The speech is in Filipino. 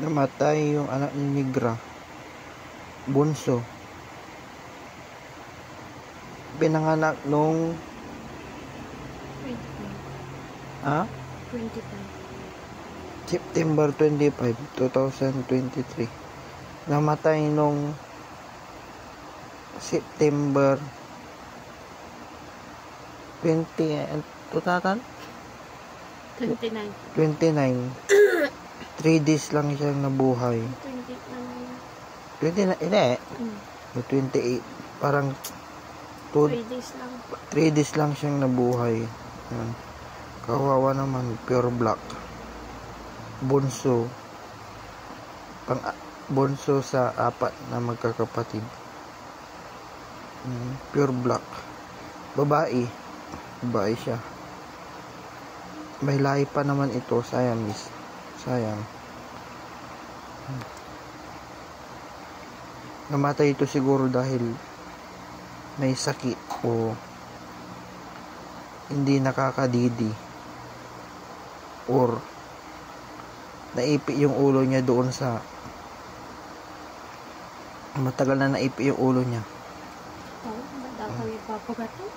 Namatay yung anak ni Negra. Bunso. Pinanganak nung 25. September 25, 2023. Namatay nung September 29. 3 days lang siyang nabuhay. 29, hindi. 28. Parang 3 days lang. 3 days lang siyang nabuhay. Yan. Kawawa naman, pure black. Bunso. Bunso sa 4 na magkakapatid. Pure black. Babae. Babae siya. May lahi pa naman ito. Siamese. Sayang. Namatay ito siguro dahil may sakit o hindi nakakadidi or naipi yung ulo niya doon sa matagal na naipi yung ulo niya. Daw kami papagato.